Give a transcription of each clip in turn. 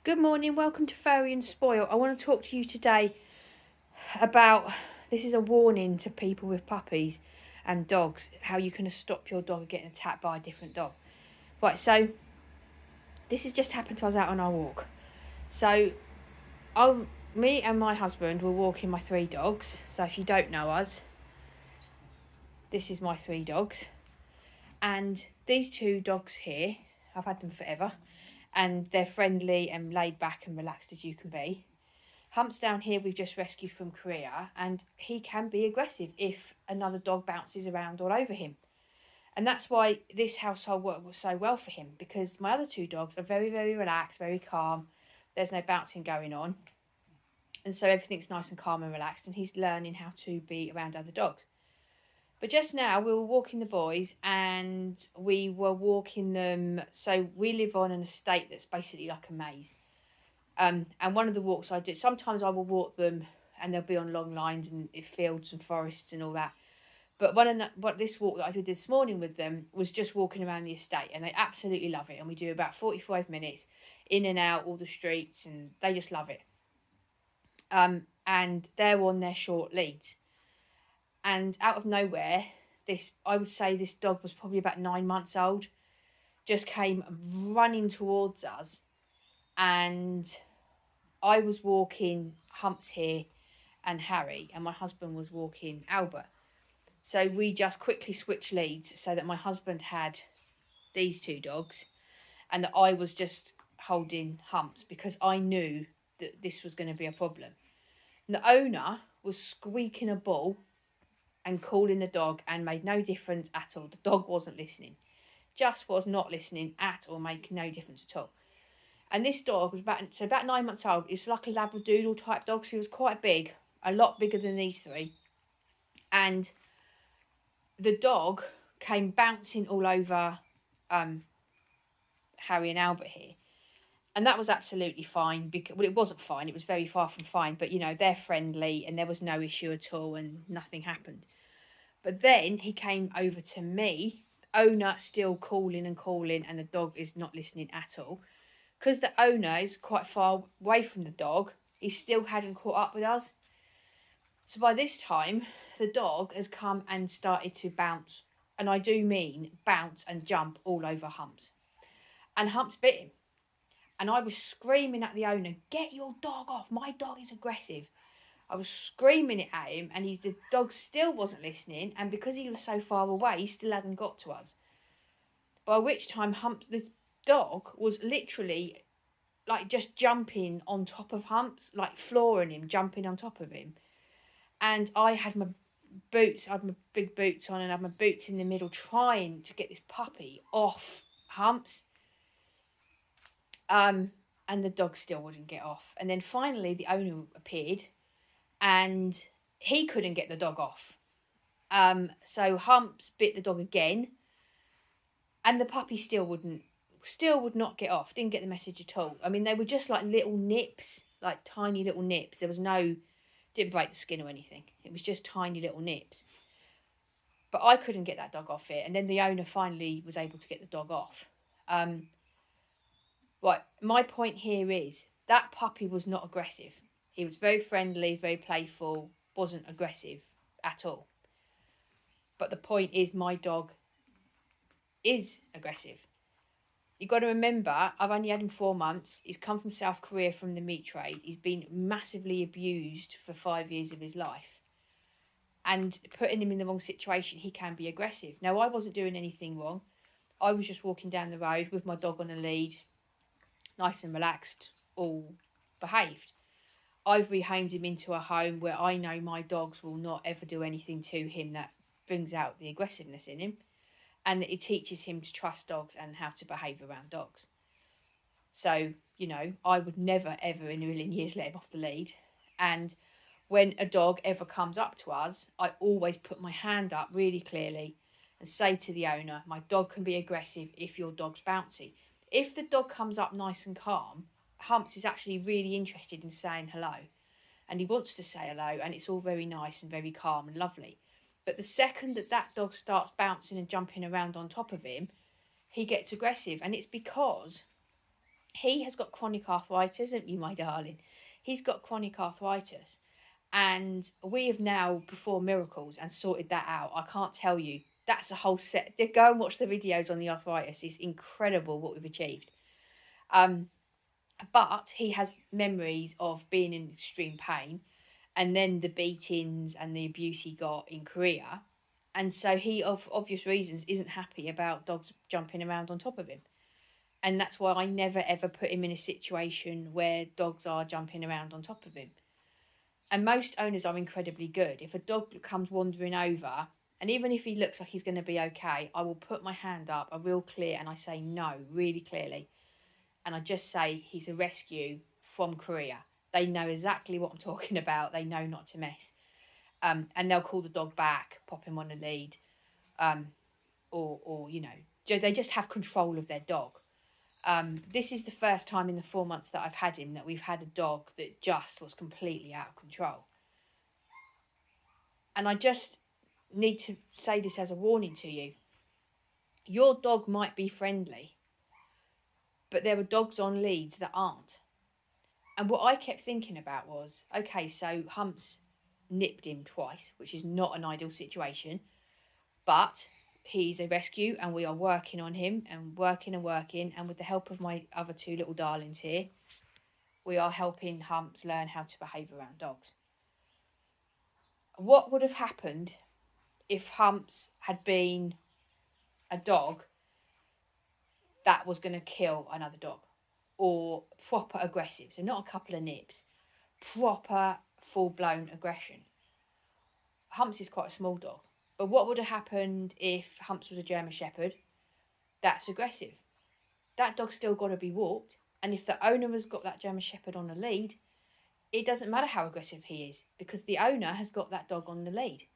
Good morning, welcome to Furry and Spoil. I want to talk to you today about, this is a warning to people with puppies and dogs, how you can stop your dog getting attacked by a different dog. Right, so this has just happened to us out on our walk. So me and my husband were walking my 3 dogs. So if you don't know us, this is my 3 dogs. And these 2 dogs here, I've had them forever, and they're friendly and laid back and relaxed as you can be. Hump's down here we've just rescued from Korea, and he can be aggressive if another dog bounces around all over him. And that's why this household worked so well for him, because my other 2 dogs are very, very relaxed, very calm. There's no bouncing going on. And so everything's nice and calm and relaxed, and he's learning how to be around other dogs. But just now we were walking the boys, and we were walking them. So we live on an estate that's basically like a maze. And one of the walks I do, sometimes I will walk them and they'll be on long lines and fields and forests and all that. But this walk that I did this morning with them was just walking around the estate, and they absolutely love it. And we do about 45 minutes in and out all the streets, and they just love it. And they're on their short leads. And out of nowhere, I would say this dog was probably about 9 months old, just came running towards us. And I was walking Humps here and Harry, and my husband was walking Albert. So we just quickly switched leads so that my husband had these 2 dogs and that I was just holding Humps, because I knew that this was going to be a problem. And the owner was squeaking a bull and calling the dog, and made no difference at all. The dog wasn't listening. Just was not listening at all, making no difference at all. And this dog was about 9 months old. It's like a Labradoodle type dog, so he was quite big, a lot bigger than these 3. And the dog came bouncing all over Harry and Albert here. And that was absolutely fine. Well, it wasn't fine. It was very far from fine. But, they're friendly and there was no issue at all and nothing happened. But then he came over to me, owner still calling and calling, and the dog is not listening at all. Because the owner is quite far away from the dog, he still hadn't caught up with us. So by this time, the dog has come and started to bounce. And I do mean bounce and jump all over Humps. And Humps bit him. And I was screaming at the owner, "Get your dog off, my dog is aggressive." I was screaming it at him, and the dog still wasn't listening. And because he was so far away, he still hadn't got to us. By which time this dog was literally like just jumping on top of Humps, like flooring him, jumping on top of him. And I had my boots, I had my big boots on, and I had my boots in the middle, trying to get this puppy off Humps. And the dog still wouldn't get off. And then finally the owner appeared, and he couldn't get the dog off. So Humps bit the dog again, and the puppy still would not get off. Didn't get the message at all. I mean, they were just like little nips, like tiny little nips. There was didn't break the skin or anything. It was just tiny little nips. But I couldn't get that dog off it. And then the owner finally was able to get the dog off. Right, my point here is that puppy was not aggressive. He was very friendly, very playful, wasn't aggressive at all. But the point is, my dog is aggressive. You've got to remember, I've only had him 4 months. He's come from South Korea from the meat trade. He's been massively abused for 5 years of his life. And putting him in the wrong situation, he can be aggressive. Now, I wasn't doing anything wrong. I was just walking down the road with my dog on a lead, nice and relaxed, all behaved. I've rehomed him into a home where I know my dogs will not ever do anything to him that brings out the aggressiveness in him, and that it teaches him to trust dogs and how to behave around dogs. So, I would never, ever in a million years let him off the lead. And when a dog ever comes up to us, I always put my hand up really clearly and say to the owner, my dog can be aggressive if your dog's bouncy. If the dog comes up nice and calm, Humps is actually really interested in saying hello. And he wants to say hello, and it's all very nice and very calm and lovely. But the second that dog starts bouncing and jumping around on top of him, he gets aggressive. And it's because He has got chronic arthritis, haven't you, my darling? He's got chronic arthritis. And we have now performed miracles and sorted that out. I can't tell you. That's a whole set. Go and watch the videos on the arthritis. It's incredible what we've achieved. But he has memories of being in extreme pain and then the beatings and the abuse he got in Korea. And so he, of obvious reasons, isn't happy about dogs jumping around on top of him. And that's why I never ever put him in a situation where dogs are jumping around on top of him. And most owners are incredibly good. If a dog comes wandering over, and even if he looks like he's going to be okay, I will put my hand up, a real clear, and I say no, really clearly. And I just say he's a rescue from Korea. They know exactly what I'm talking about. They know not to mess. And they'll call the dog back, pop him on a lead, or you know, they just have control of their dog. This is the first time in the 4 months that I've had him that we've had a dog that just was completely out of control. And I just need to say this as a warning to you. Your dog might be friendly, but there are dogs on leads that aren't. And what I kept thinking about was, okay, so Humps nipped him twice, which is not an ideal situation, but he's a rescue and we are working on him and working, and with the help of my other two little darlings here, we are helping Humps learn how to behave around dogs. What would have happened if Humps had been a dog that was going to kill another dog, or proper aggressive? So not a couple of nips, proper full-blown aggression. Humps is quite a small dog, but what would have happened if Humps was a German Shepherd that's aggressive? That dog's still got to be walked, and if the owner has got that German Shepherd on a lead, it doesn't matter how aggressive he is, because the owner has got that dog on the lead.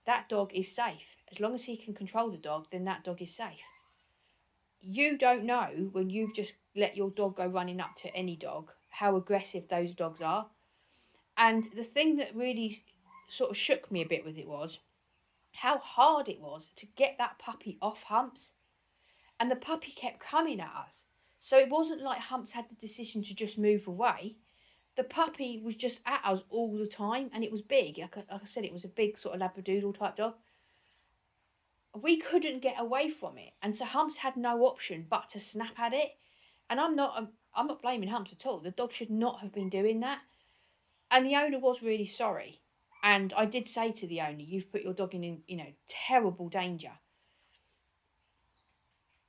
That dog is safe. As long as he can control the dog, then that dog is safe. You don't know, when you've just let your dog go running up to any dog, how aggressive those dogs are. And the thing that really sort of shook me a bit with it was how hard it was to get that puppy off Humps. And the puppy kept coming at us. So it wasn't like Humps had the decision to just move away. The puppy was just at us all the time, and it was big. Like I said, it was a big sort of Labradoodle type dog. We couldn't get away from it, and so Humps had no option but to snap at it. And I'm not blaming Humps at all. The dog should not have been doing that. And the owner was really sorry. And I did say to the owner, you've put your dog in, terrible danger.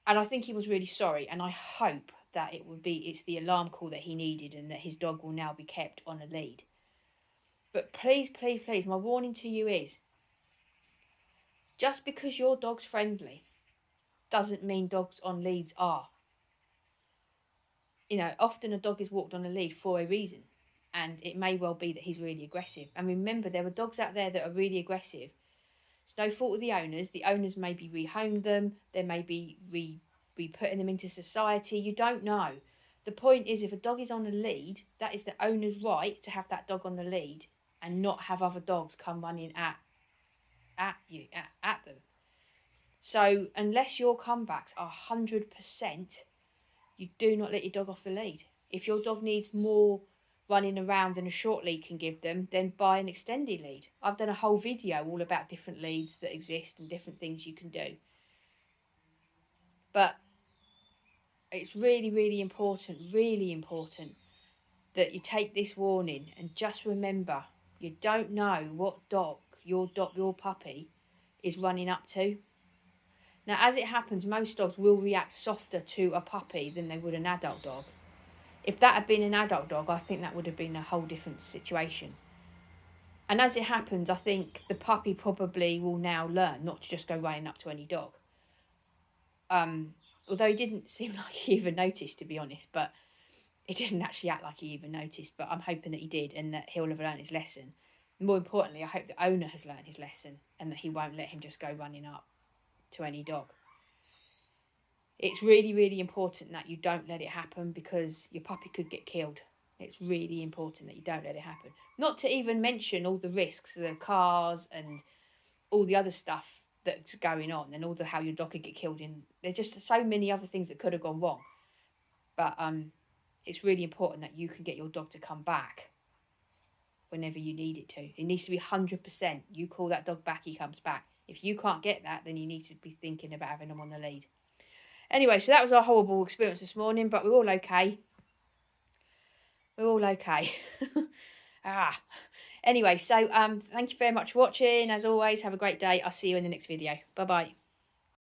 And I think he was really sorry, and I hope that it's the alarm call that he needed, and that his dog will now be kept on a lead. But please, please, please, my warning to you is, just because your dog's friendly doesn't mean dogs on leads are. Often a dog is walked on a lead for a reason, and it may well be that he's really aggressive. And remember, there are dogs out there that are really aggressive. It's no fault of the owners. The owners maybe rehomed them. They may be re-putting them into society. You don't know. The point is, if a dog is on a lead, that is the owner's right to have that dog on the lead and not have other dogs come running at them. So unless your comebacks are 100%, you do not let your dog off the lead. If your dog needs more running around than a short lead can give them, then buy an extended lead. I've done a whole video all about different leads that exist and different things you can do. But it's really, really important that you take this warning and just remember, you don't know what dog your puppy is running up to. Now, as it happens, most dogs will react softer to a puppy than they would an adult dog. If that had been an adult dog, I think that would have been a whole different situation. And as it happens, I think the puppy probably will now learn not to just go running up to any dog. Although he didn't seem like he even noticed, to be honest, but he didn't actually act like he even noticed, but I'm hoping that he did and that he'll have learned his lesson. More importantly, I hope the owner has learned his lesson and that he won't let him just go running up to any dog. It's really, really important that you don't let it happen, because your puppy could get killed. It's really important that you don't let it happen. Not to even mention all the risks, the cars and all the other stuff that's going on, and how your dog could get killed in. There's just so many other things that could have gone wrong. But it's really important that you can get your dog to come back whenever you need it to. It needs to be 100%. You call that dog back, he comes back. If you can't get that, then you need to be thinking about having them on the lead. Anyway, so that was our horrible experience this morning, but we're all okay. We're all okay. Anyway, so thank you very much for watching. As always, have a great day. I'll see you in the next video. Bye-bye.